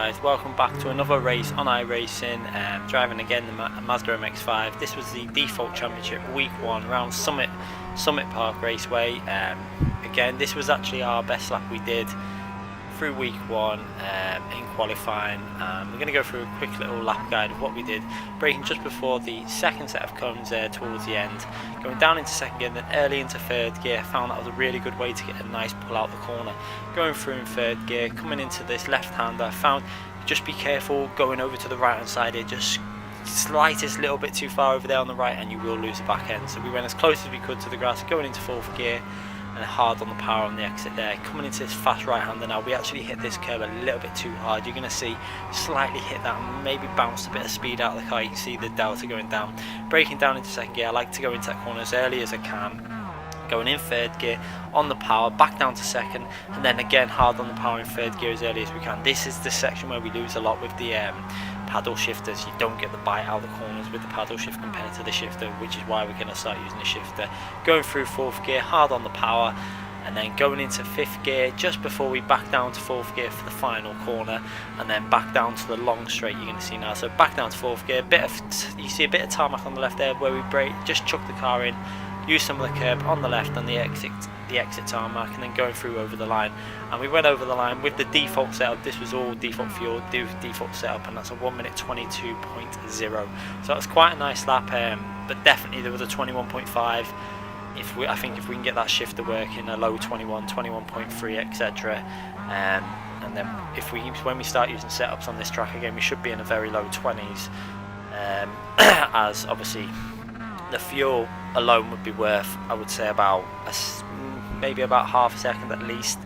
guys, welcome back to another race on Iracing. Driving again the Mazda MX5. This was the default championship week 1 round Summit Park Raceway. Again, this was actually our best lap we did through week 1 in qualifying. We're going to go through a quick little lap guide of what we did, braking just before the second set of cones there towards the end, going down into second gear and then early into third gear. Found that was a really good way to get a nice pull out the corner. Going through in third gear, coming into this left hander, I found just be careful going over to the right hand side here, just slightest little bit too far over there on the right and you will lose the back end. So we went as close as we could to the grass, going into fourth gear and hard on the power on the exit there. Coming into this fast right hander now, we actually hit this curb a little bit too hard. You're going to see slightly hit that and maybe bounced a bit of speed out of the car. You can see the delta going down. Braking down into second gear, I like to go into that corner as early as I can. Going in third gear on the power, back down to second, and then again hard on the power in third gear as early as we can. This is the section where we lose a lot with the paddle shifters. You don't get the bite out of the corners with the paddle shift compared to the shifter, which is why we're going to start using the shifter. Going through fourth gear, hard on the power, and then going into fifth gear just before we back down to fourth gear for the final corner, and then back down to the long straight you're going to see now. So back down to fourth gear, you see a bit of tarmac on the left there where we brake, just chuck the car in, use some of the curb on the left on the exit tarmac, and then going through over the line. And we went over the line with the default setup. This was all default fuel, default setup, and that's a 1 minute 22.0. So that was quite a nice lap, but definitely there was a 21.5. I think if we can get that shifter working, a low 21, 21.3, etc. And then when we start using setups on this track again, we should be in a very low 20s, as obviously the fuel alone would be worth, I would say, about maybe about half a second at least,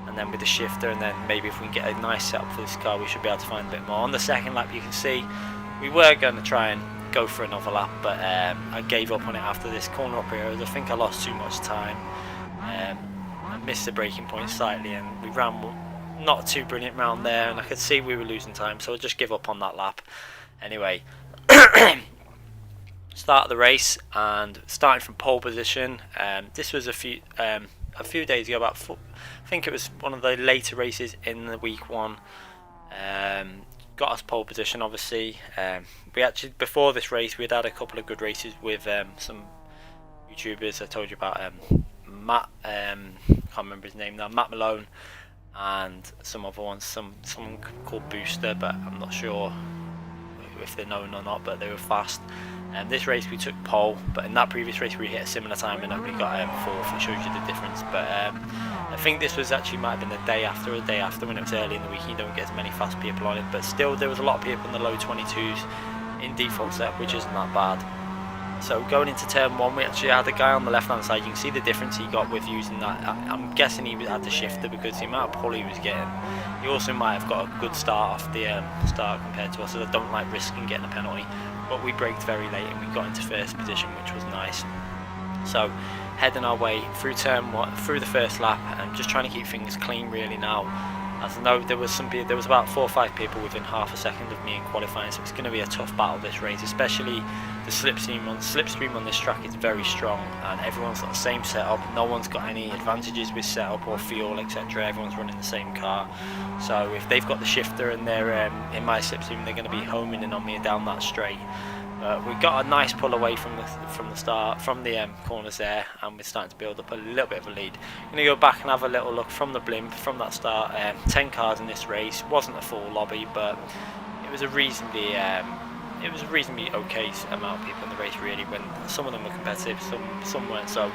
and then with the shifter, and then maybe if we can get a nice setup for this car, we should be able to find a bit more. On the second lap, you can see we were going to try and go for another lap, but I gave up on it after this corner up here. I think I lost too much time. I missed the braking point slightly, and we ran not too brilliant round there, and I could see we were losing time, so I just give up on that lap. Anyway, start of the race, and starting from pole position. This was a few days ago, I think it was one of the later races in the week 1. Got us pole position, obviously. We actually, before this race, we'd had a couple of good races with some YouTubers. I told you about Matt, can't remember his name now, Matt Malone, and some other ones, someone called Booster, but I'm not sure if they're known or not, but they were fast. This race we took pole, but in that previous race we hit a similar time and we got 4th. It shows you the difference. But I think this was actually might have been the day after when it was early in the week. You don't get as many fast people on it, but still there was a lot of people in the low 22s in default setup, which isn't that bad. So going into turn 1, we actually had a guy on the left hand side. You can see the difference he got with using that. I'm guessing he had the shifter because the amount of pull he was getting. He also might have got a good start off the start compared to us, so I don't like risking getting a penalty. But we braked very late and we got into first position, which was nice. So heading our way through turn 1, through the first lap, and just trying to keep things clean really now. As I know, there was about 4 or 5 people within half a second of me in qualifying, so it's going to be a tough battle this race, especially the slipstream on this track is very strong, and everyone's got the same setup. No one's got any advantages with setup or fuel, etc. Everyone's running the same car, so if they've got the shifter and they're in my slipstream, they're going to be homing in on me down that straight. We got a nice pull away from the corners there, and we're starting to build up a little bit of a lead. I'm going to go back and have a little look from the blimp from that start. 10 cars in this race, wasn't a full lobby, but it was a reasonably okay amount of people in the race really. When some of them were competitive, some weren't so.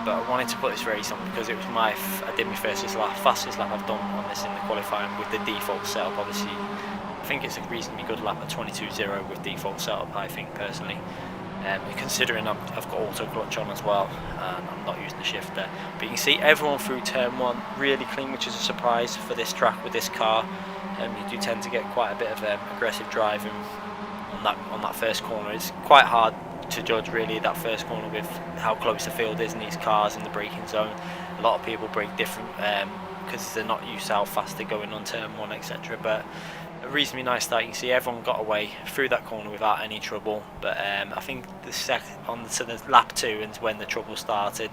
But I wanted to put this race on because it was I did my fastest lap I've done on this in the qualifying with the default setup. Obviously, I think it's a reasonably good lap at 22.0 with default setup, I think personally. Considering I've got auto clutch on as well, and I'm not using the shifter. But you can see everyone through turn 1 really clean, which is a surprise for this track with this car. You do tend to get quite a bit of aggressive driving on that first corner. It's quite hard to judge really that first corner with how close the field is in these cars in the braking zone. A lot of people brake different because they're not used to how fast they're going on turn 1, etc. But a reasonably nice start. You can see everyone got away through that corner without any trouble, but I think the lap 2 is when the trouble started.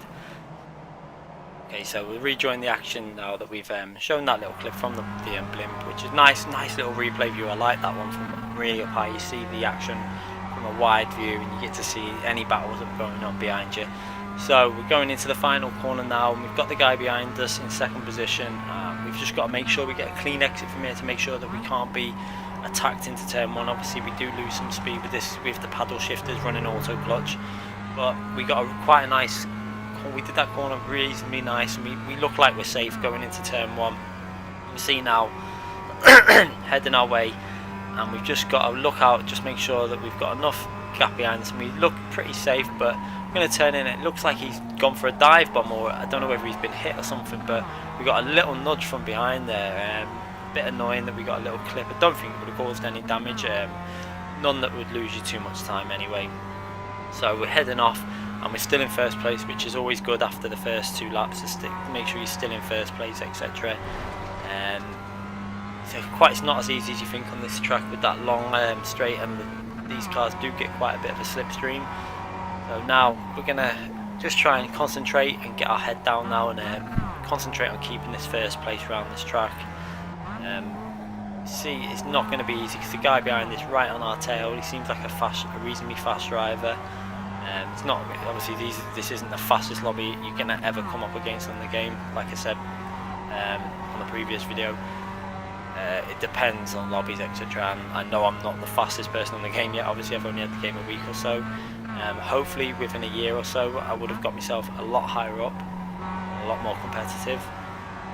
Okay, so we'll rejoin the action now that we've shown that little clip from the blimp, which is nice little replay view. I like that one from really up high. You see the action from a wide view and you get to see any battles that are going on behind you. So we're going into the final corner now, and we've got the guy behind us in second position. We've just got to make sure we get a clean exit from here to make sure that we can't be attacked into turn 1. Obviously we do lose some speed with this, with the paddle shifters running auto clutch, but we got quite a nice, we did that corner reasonably nice, and we look like we're safe going into turn 1. We see now heading our way, and we've just got to look out, just make sure that we've got enough gap behind us, and we look pretty safe. But we're going to turn in. It looks like he's gone for a dive bomb, or I don't know whether he's been hit or something, but we got a little nudge from behind there. A bit annoying that we got a little clip. I don't think it would have caused any damage, none that would lose you too much time anyway. So we're heading off, and we're still in first place, which is always good after the first 2 laps, to make sure you're still in first place, etc. It's not as easy as you think on this track with that long straight, and these cars do get quite a bit of a slipstream. So now we're gonna just try and concentrate and get our head down now, and concentrate on keeping this first place around this track. See, it's not going to be easy because the guy behind is right on our tail. He seems like a reasonably fast driver. It's not, obviously this isn't the fastest lobby you're going to ever come up against in the game, like I said on the previous video. It depends on lobbies, etc. And I know I'm not the fastest person in the game yet. Obviously I've only had the game a week or so. Hopefully within a year or so I would have got myself a lot higher up, a lot more competitive.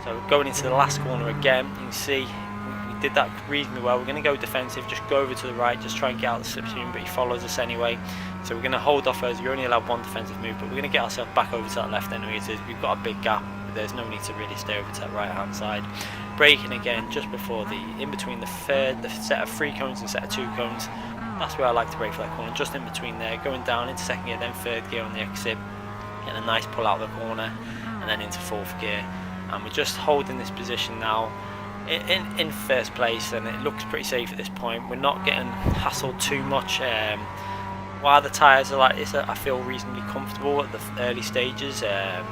So going into the last corner again, you can see we did that reasonably well. We're going to go defensive, just go over to the right, just try and get out the slipstream, but he follows us anyway. So we're going to hold off as you're only allowed 1 defensive move, but we're going to get ourselves back over to that left anyway. So we've got a big gap, but there's no need to really stay over to that right hand side. Braking again just before in between the set of 3 cones and set of 2 cones. That's where I like to brake for that corner, just in between there, going down into second gear, then third gear on the exit, getting a nice pull out of the corner, and then into 4th gear. And we're just holding this position now in first place, and it looks pretty safe at this point. We're not getting hassled too much. While the tyres are like this, I feel reasonably comfortable at the early stages. I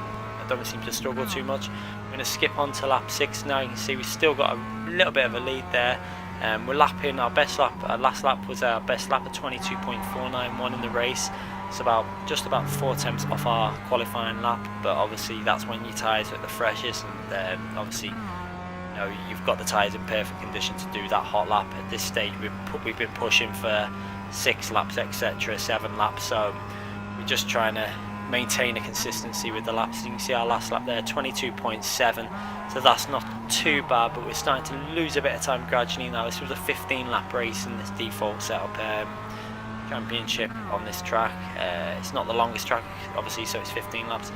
don't seem to struggle too much. I'm going to skip on to lap 6 now. You can see we've still got a little bit of a lead there. We're lapping our best lap. Our last lap was our best lap at 22.491 in the race. It's just about 4 attempts off our qualifying lap, but obviously that's when your tyres are at the freshest, and obviously you've got the tyres in perfect condition to do that hot lap. At this stage we've been pushing for 6 laps, etc., 7 laps, so we're just trying to maintain a consistency with the laps. You can see our last lap there, 22.7, so that's not too bad, but we're starting to lose a bit of time gradually now. This was a 15 lap race in this default setup championship on this track. It's not the longest track obviously, so it's 15 laps.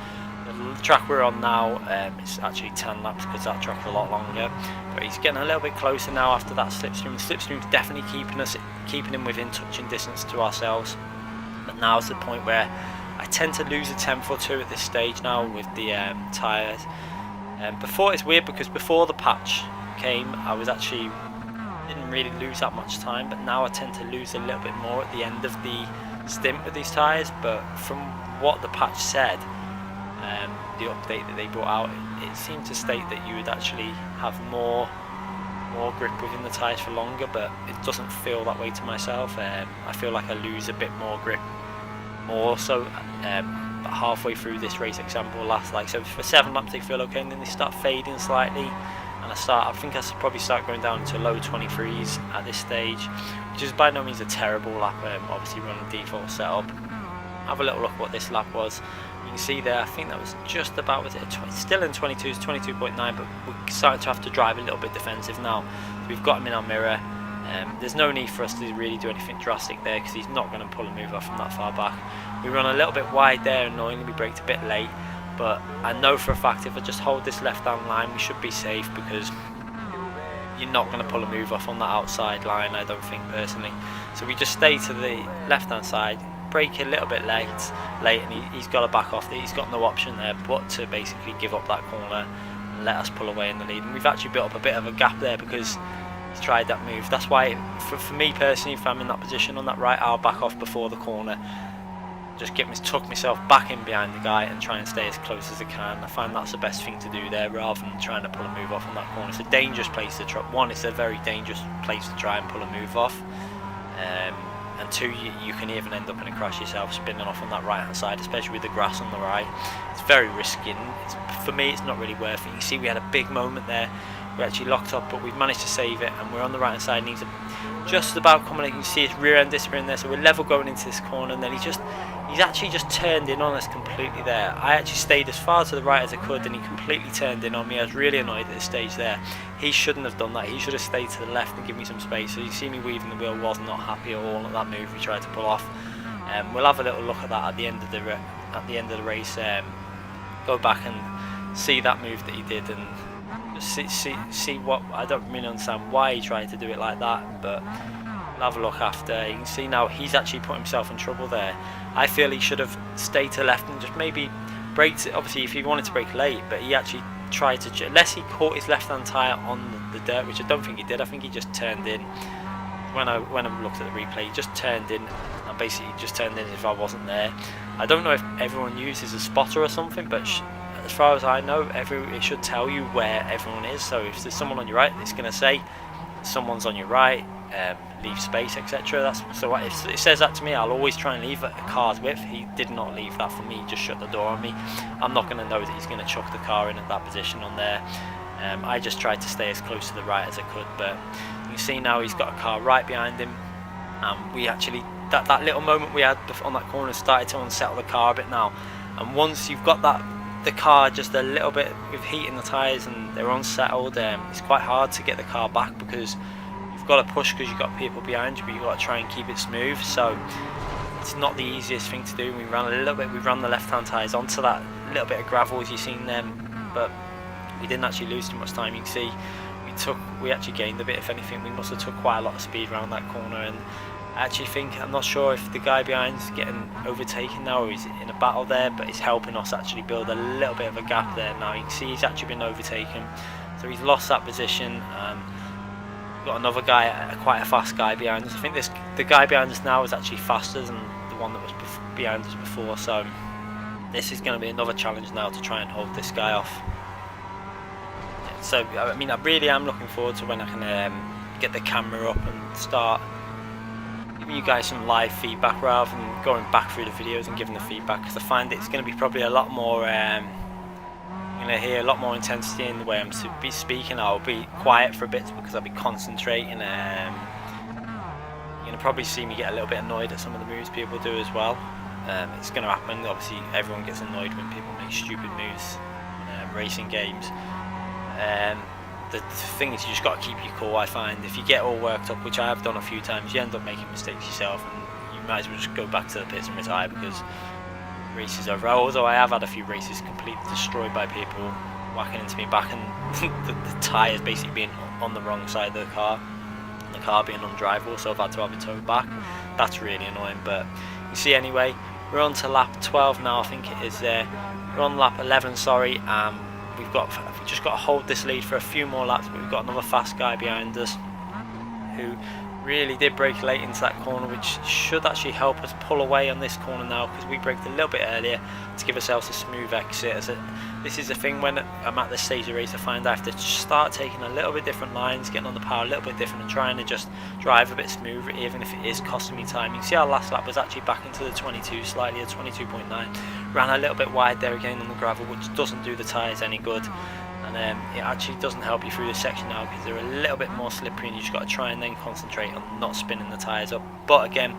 The track we're on now, it's actually 10 laps because that track's a lot longer, but he's getting a little bit closer now after that slipstream. The slipstream's definitely keeping him within touching distance to ourselves, but now is the point where I tend to lose a tenth or 2 at this stage now with the tyres. Before, it's weird because before the patch came I didn't really lose that much time, but now I tend to lose a little bit more at the end of the stint with these tyres. But from what the patch said, the update that they brought out, it seemed to state that you would actually have more grip within the tyres for longer, but it doesn't feel that way to myself. I feel like I lose a bit more grip more so halfway through this race example so for 7 laps they feel okay, and then they start fading slightly, and I think I probably start going down to low 23s at this stage, which is by no means a terrible lap. Obviously running default setup. Have a little look at what this lap was. You can see there, I think that was just about, still in 22s, 22.9, but we're starting to have to drive a little bit defensive now. So we've got him in our mirror. There's no need for us to really do anything drastic there because he's not going to pull a move off from that far back. We run a little bit wide there, annoyingly we braked a bit late, but I know for a fact if I just hold this left hand line we should be safe, because you're not going to pull a move off on that outside line, I don't think, personally. So we just stay to the left hand side, brake a little bit late, and he's got to back off. He's got no option there but to basically give up that corner and let us pull away in the lead. And we've actually built up a bit of a gap there because he's tried that move. That's why for me personally, if I'm in that position on that right, I'll back off before the corner, just tuck myself back in behind the guy and try and stay as close as I can. I find that's the best thing to do there, rather than trying to pull a move off on that corner. It's a dangerous place to try. One, it's a very dangerous place to try and pull a move off, and two, you can even end up in a crash yourself, spinning off on that right hand side, especially with the grass on the right. It's very risky, and for me it's not really worth it. You see we had a big moment there, we actually locked up, but we've managed to save it, and we're on the right hand side, and he's just about coming in. You can see his rear end disappearing there, so we're level going into this corner, and then he's actually just turned in on us completely there. I actually stayed as far to the right as I could, and he completely turned in on me. I was really annoyed at this stage there. He shouldn't have done that. He should have stayed to the left and given me some space. So you see me weaving the wheel, was not happy at all at that move we tried to pull off. We'll have a little look at that at the end of the race. Go back and see that move that he did, and see what, I don't really understand why he tried to do it like that, but we'll have a look after. You can see now he's actually put himself in trouble there. I feel he should have stayed to left and just maybe braked it, obviously if he wanted to brake late, but he actually tried to, unless he caught his left hand tyre on the dirt, which I don't think he did. I think he just turned in. When I looked at the replay, he just turned in, and basically just turned in as if I wasn't there. I don't know if everyone uses a spotter or something, but as far as I know, it should tell you where everyone is. So if there's someone on your right, it's going to say someone's on your right, leave space, etc. So if it says that to me, I'll always try and leave a car's width. He did not leave that for me, he just shut the door on me. I'm not going to know that he's going to chuck the car in at that position on there. I just tried to stay as close to the right as I could, but you can see now he's got a car right behind him. We actually, that little moment we had on that corner started to unsettle the car a bit now. And once you've got the car just a little bit with heat in the tyres and they're unsettled, it's quite hard to get the car back, because you've got to push because you've got people behind you, but you've got to try and keep it smooth. So it's not the easiest thing to do. We ran the left hand tyres onto that little bit of gravel as you've seen them, but we didn't actually lose too much time. You can see we actually gained a bit. If anything, we must have took quite a lot of speed around that corner, and I actually think, I'm not sure if the guy behind's getting overtaken now or he's in a battle there, but he's helping us actually build a little bit of a gap there now. You can see he's actually been overtaken, so he's lost that position. We've got another guy, quite a fast guy behind us. I think the guy behind us now is actually faster than the one that was behind us before, so this is going to be another challenge now to try and hold this guy off. So I mean, I really am looking forward to when I can get the camera up and start giving you guys some live feedback rather than going back through the videos and giving the feedback, because I find it's going to be probably a lot more, you're going to hear a lot more intensity in the way I'm speaking. I'll be quiet for a bit because I'll be concentrating. You're going to probably see me get a little bit annoyed at some of the moves people do as well. It's going to happen. Obviously everyone gets annoyed when people make stupid moves in racing games. The thing is, you just got to keep your cool. I find if you get all worked up, which I have done a few times, you end up making mistakes yourself, and you might as well just go back to the pits and retire, because races are over. Although I have had a few races completely destroyed by people whacking into me back, and the tyres basically being on the wrong side of the car, and the car being undrivable, so I've had to have it towed back. That's really annoying. But you see, anyway, we're on to lap 12 now, I think it is there. We're on lap 11, sorry. We've just got to hold this lead for a few more laps, but we've got another fast guy behind us who really did brake late into that corner, which should actually help us pull away on this corner now, because we braked a little bit earlier to give ourselves a smooth exit. This is the thing, when I'm at this stage of the race, I find I have to start taking a little bit different lines, getting on the power a little bit different, and trying to just drive a bit smoother, even if it is costing me time. You can see our last lap was actually back into the 22, slightly at 22.9. Ran a little bit wide there again on the gravel, which doesn't do the tyres any good. And it actually doesn't help you through this section now, because they're a little bit more slippery, and you just got to try and then concentrate on not spinning the tyres up. But again,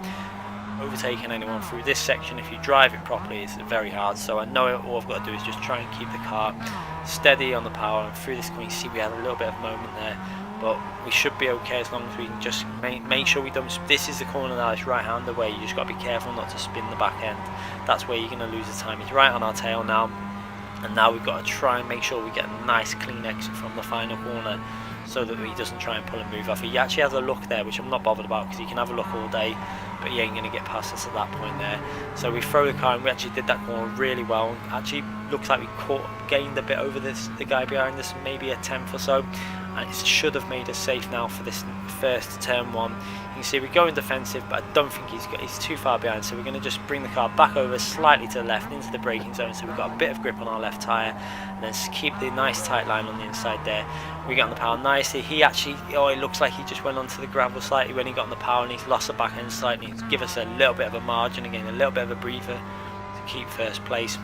overtaking anyone through this section, if you drive it properly, is very hard. So I know all I've got to do is just try and keep the car steady on the power, and through this corner, you see we had a little bit of moment there, but we should be okay as long as we can just make sure we don't. This is the corner now, it's right hander where you just got to be careful not to spin the back end. That's where you're going to lose the time. He's right on our tail now. And now we've got to try and make sure we get a nice clean exit from the final corner, so that he doesn't try and pull a move off. He actually has a look there, which I'm not bothered about, because he can have a look all day, but he ain't going to get past us at that point there. So we throw the car, and we actually did that corner really well. Actually looks like we gained a bit over the guy behind us, maybe a tenth or so. and it should have made us safe now for this first turn 1. You can see we're going defensive, but I don't think he's too far behind, so we're going to just bring the car back over slightly to the left into the braking zone, so we've got a bit of grip on our left tyre, and then keep the nice tight line on the inside there. We get on the power nicely. He actually, it looks like he just went onto the gravel slightly when he got on the power, and he's lost the back end slightly. He's give us a little bit of a margin again, a little bit of a breather to keep first place.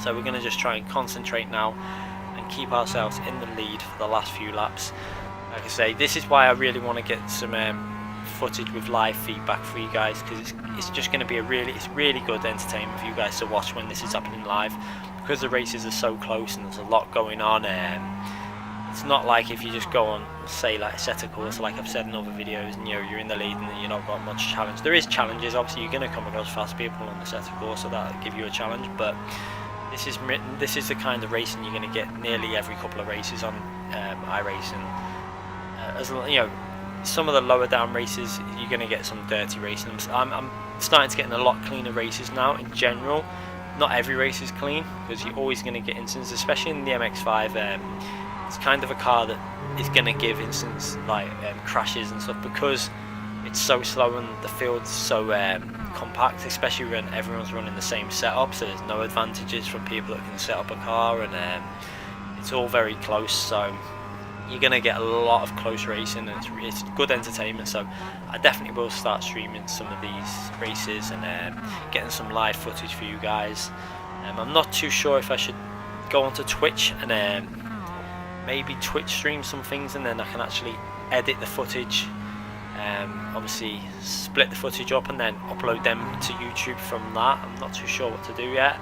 So we're going to just try and concentrate now and keep ourselves in the lead for the last few laps. Like I say, this is why I really want to get some footage with live feedback for you guys, because it's just going to be it's really good entertainment for you guys to watch when this is happening live, because the races are so close and there's a lot going on. It's not like if you just go on, say, like a set of course, like I've said in other videos, and you're in the lead and you're not got much challenge. There is challenges, obviously you're going to come across fast people on the set of course, so that'll give you a challenge, but this is the kind of racing you're going to get nearly every couple of races on Iracing. As you know, some of the lower down races you're going to get some dirty racing. I'm starting to get in a lot cleaner races now in general. Not every race is clean, because you're always going to get instances, especially in the MX5. It's kind of a car that is going to give instances like crashes and stuff, because it's so slow and the field's so compact, especially when everyone's running the same setup, so there's no advantages from people that can set up a car, and it's all very close, so you're going to get a lot of close racing, and it's good entertainment. So I definitely will start streaming some of these races and getting some live footage for you guys. I'm not too sure if I should go onto Twitch and maybe Twitch stream some things, and then I can actually edit the footage, obviously split the footage up and then upload them to YouTube from that. I'm not too sure what to do yet.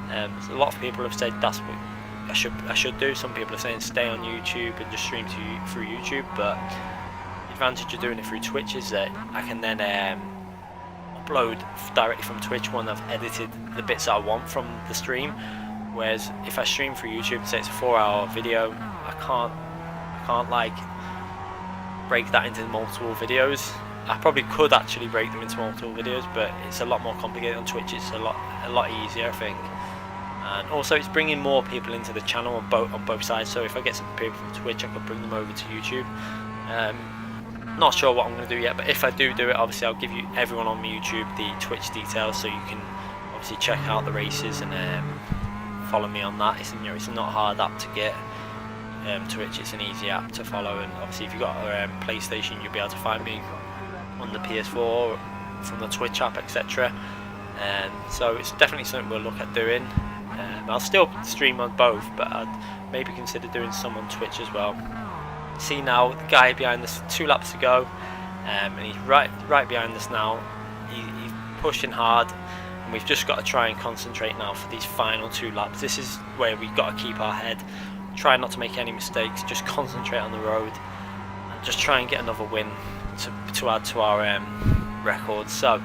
A lot of people have said that's what I should do. Some people are saying stay on YouTube and just stream through YouTube, but the advantage of doing it through Twitch is that I can then upload directly from Twitch when I've edited the bits that I want from the stream. Whereas if I stream through YouTube, say it's a 4-hour video, I can't like break that into multiple videos. I probably could actually break them into multiple videos, but it's a lot more complicated on Twitch. It's a lot easier, I think. And also it's bringing more people into the channel on both sides, so if I get some people from Twitch I could bring them over to YouTube. Not sure what I'm going to do yet, but if I do it, obviously I'll give you everyone on YouTube the Twitch details, so you can obviously check out the races and follow me on that. It's not a hard app to get. Twitch, it's an easy app to follow, and obviously if you've got a PlayStation you'll be able to find me on the PS4 from the Twitch app, etc. So it's definitely something we'll look at doing. I'll still stream on both, but I'd maybe consider doing some on Twitch as well. See now, the guy behind us 2 laps to go, and he's right behind us now. He's pushing hard, and we've just got to try and concentrate now for these final 2 laps. This is where we've got to keep our head, try not to make any mistakes, just concentrate on the road, and just try and get another win to add to our record. So,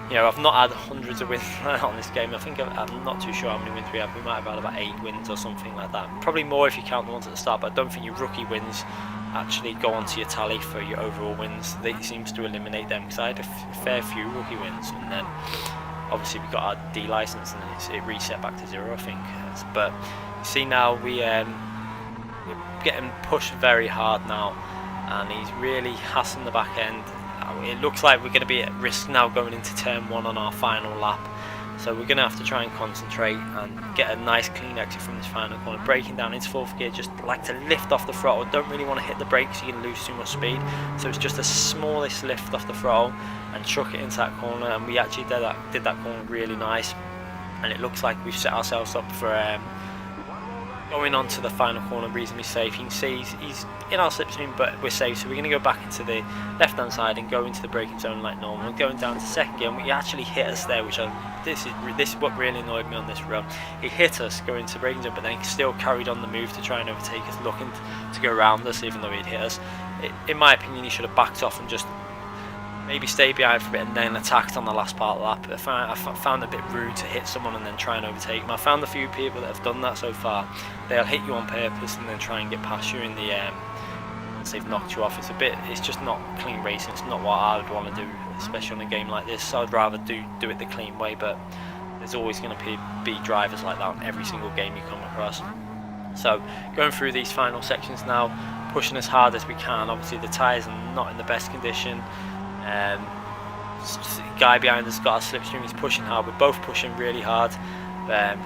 you know, I've not had hundreds of wins on this game. I think I'm not too sure how many wins we have. We might have had about 8 wins or something like that. Probably more if you count the ones at the start, but I don't think your rookie wins actually go onto your tally for your overall wins. It seems to eliminate them, because I had a fair few rookie wins, and then obviously we got our D license and it reset back to 0, I think. But you see now we're getting pushed very hard now, and he's really hassling the back end. It looks like we're going to be at risk now going into turn 1 on our final lap, so we're going to have to try and concentrate and get a nice clean exit from this final corner. Braking down into 4th gear, just like to lift off the throttle, don't really want to hit the brakes, you're going to lose too much speed, so it's just the smallest lift off the throttle and chuck it into that corner, and we actually did that corner really nice, and it looks like we've set ourselves up for going on to the final corner reasonably safe. You can see he's in our slipstream, but we're safe, so we're going to go back into the left hand side and go into the braking zone like normal. Going down to 2nd gear, and he actually hit us there, which this is what really annoyed me on this run. He hit us going into the braking zone, but then he still carried on the move to try and overtake us, looking to go around us even though he'd hit us. In my opinion, he should have backed off and just maybe stayed behind for a bit and then attacked on the last part of the lap. I found it a bit rude to hit someone and then try and overtake them. I found a few people that have done that so far. They'll hit you on purpose and then try and get past you in the once they've knocked you off. It's just not clean racing. It's not what I would want to do, especially on a game like this. So I'd rather do it the clean way, but there's always going to be drivers like that on every single game you come across. So going through these final sections now, pushing as hard as we can. Obviously the tyres are not in the best condition. Guy behind us got a slipstream, he's pushing hard, we're both pushing really hard.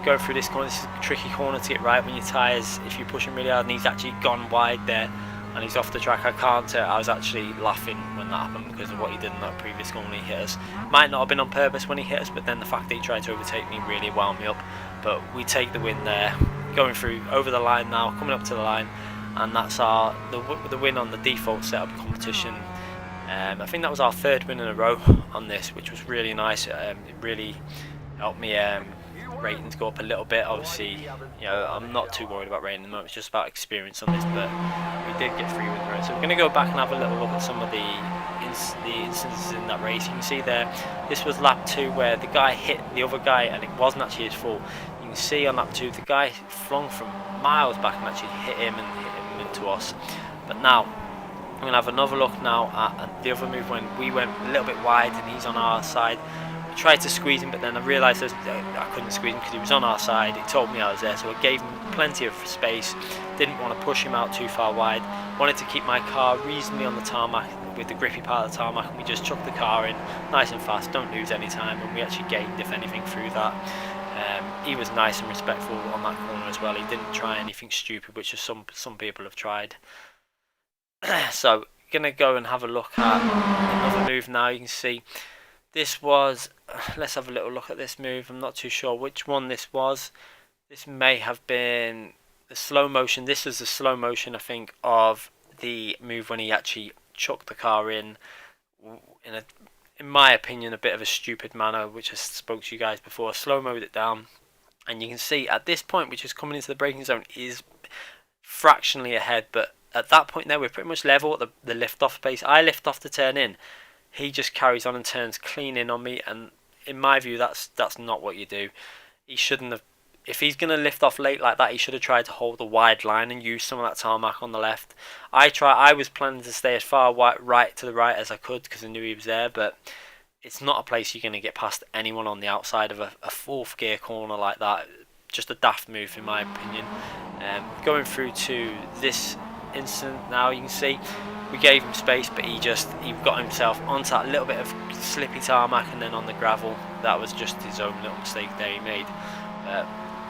Going through this corner, this is a tricky corner to get right when your tyres, if you're pushing really hard, and he's actually gone wide there and he's off the track. I was actually laughing when that happened because of what he did in that previous corner when he hit us. Might not have been on purpose when he hit us, but then the fact that he tried to overtake me really wound me up. But we take the win there, going through over the line now, coming up to the line, and that's the win on the default setup competition. I think that was our third win in a row on this, which was really nice. It really helped me ratings go up a little bit. Obviously, you know, I'm not too worried about rating at the moment. It's just about experience on this, but we did get 3 wins in a row. So we're going to go back and have a little look at some of the instances in that race. You can see there, this was lap 2 where the guy hit the other guy and it wasn't actually his fault. You can see on lap 2 the guy flung from miles back and actually hit him into us. But now I'm going to have another look now at the other move when we went a little bit wide and he's on our side. I tried to squeeze him, but then I realised I couldn't squeeze him because he was on our side. He told me I was there, so I gave him plenty of space. Didn't want to push him out too far wide. Wanted to keep my car reasonably on the tarmac with the grippy part of the tarmac, and we just chucked the car in nice and fast, don't lose any time, and we actually gained, if anything, through that. He was nice and respectful on that corner as well. He didn't try anything stupid, which is some people have tried. So gonna go and have a look at another move now. You can see this was, let's have a little look at this move. I'm not too sure which one this was. This may have been the slow motion. This was the slow motion, I think, of the move when he actually chucked the car in my opinion, a bit of a stupid manner, which I spoke to you guys before. Slow-moed it down, and you can see at this point, which is coming into the braking zone, is fractionally ahead, but at that point there, we're pretty much level at the lift-off pace. I lift off to turn in. He just carries on and turns clean in on me, and in my view, that's not what you do. He shouldn't have. If he's going to lift off late like that, he should have tried to hold a wide line and use some of that tarmac on the left. I was planning to stay as far right to the right as I could because I knew he was there, but it's not a place you're going to get past anyone on the outside of a fourth gear corner like that. Just a daft move in my opinion. Going through to this incident now, you can see we gave him space, but he got himself onto that little bit of slippy tarmac and then on the gravel. That was just his own little mistake there he made.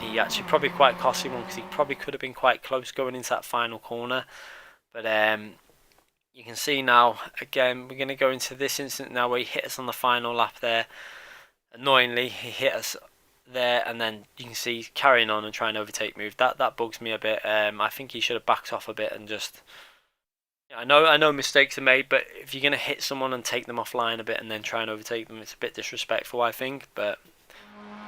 He actually probably quite costly one because he probably could have been quite close going into that final corner. But you can see now, again, we're going to go into this incident now where he hit us on the final lap there. Annoyingly, he hit us there, and then you can see he's carrying on and trying to overtake move. That bugs me a bit. I think he should have backed off a bit and just... I know mistakes are made, but if you're going to hit someone and take them offline a bit and then try and overtake them, it's a bit disrespectful, I think. But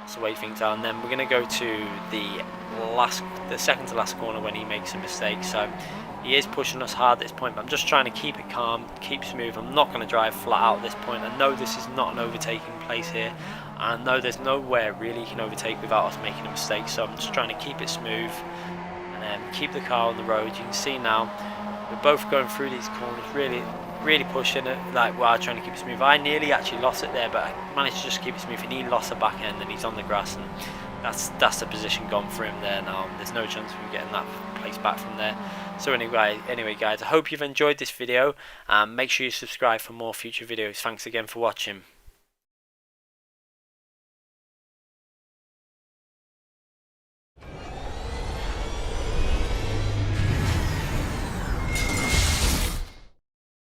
that's the way things are. And then we're going to go to the second to last corner when he makes a mistake. So he is pushing us hard at this point, but I'm just trying to keep it calm, keep smooth. I'm not going to drive flat out at this point. I know this is not an overtaking place here. I know there's nowhere really he can overtake without us making a mistake. So I'm just trying to keep it smooth and keep the car on the road. You can see now we're both going through these corners, really pushing it, like while trying to keep it smooth. I nearly actually lost it there, but I managed to just keep it smooth, and he lost the back end, and he's on the grass, and that's the position gone for him there now. There's no chance of him getting that place back from there. So anyway guys, I hope you've enjoyed this video, and make sure you subscribe for more future videos. Thanks again for watching.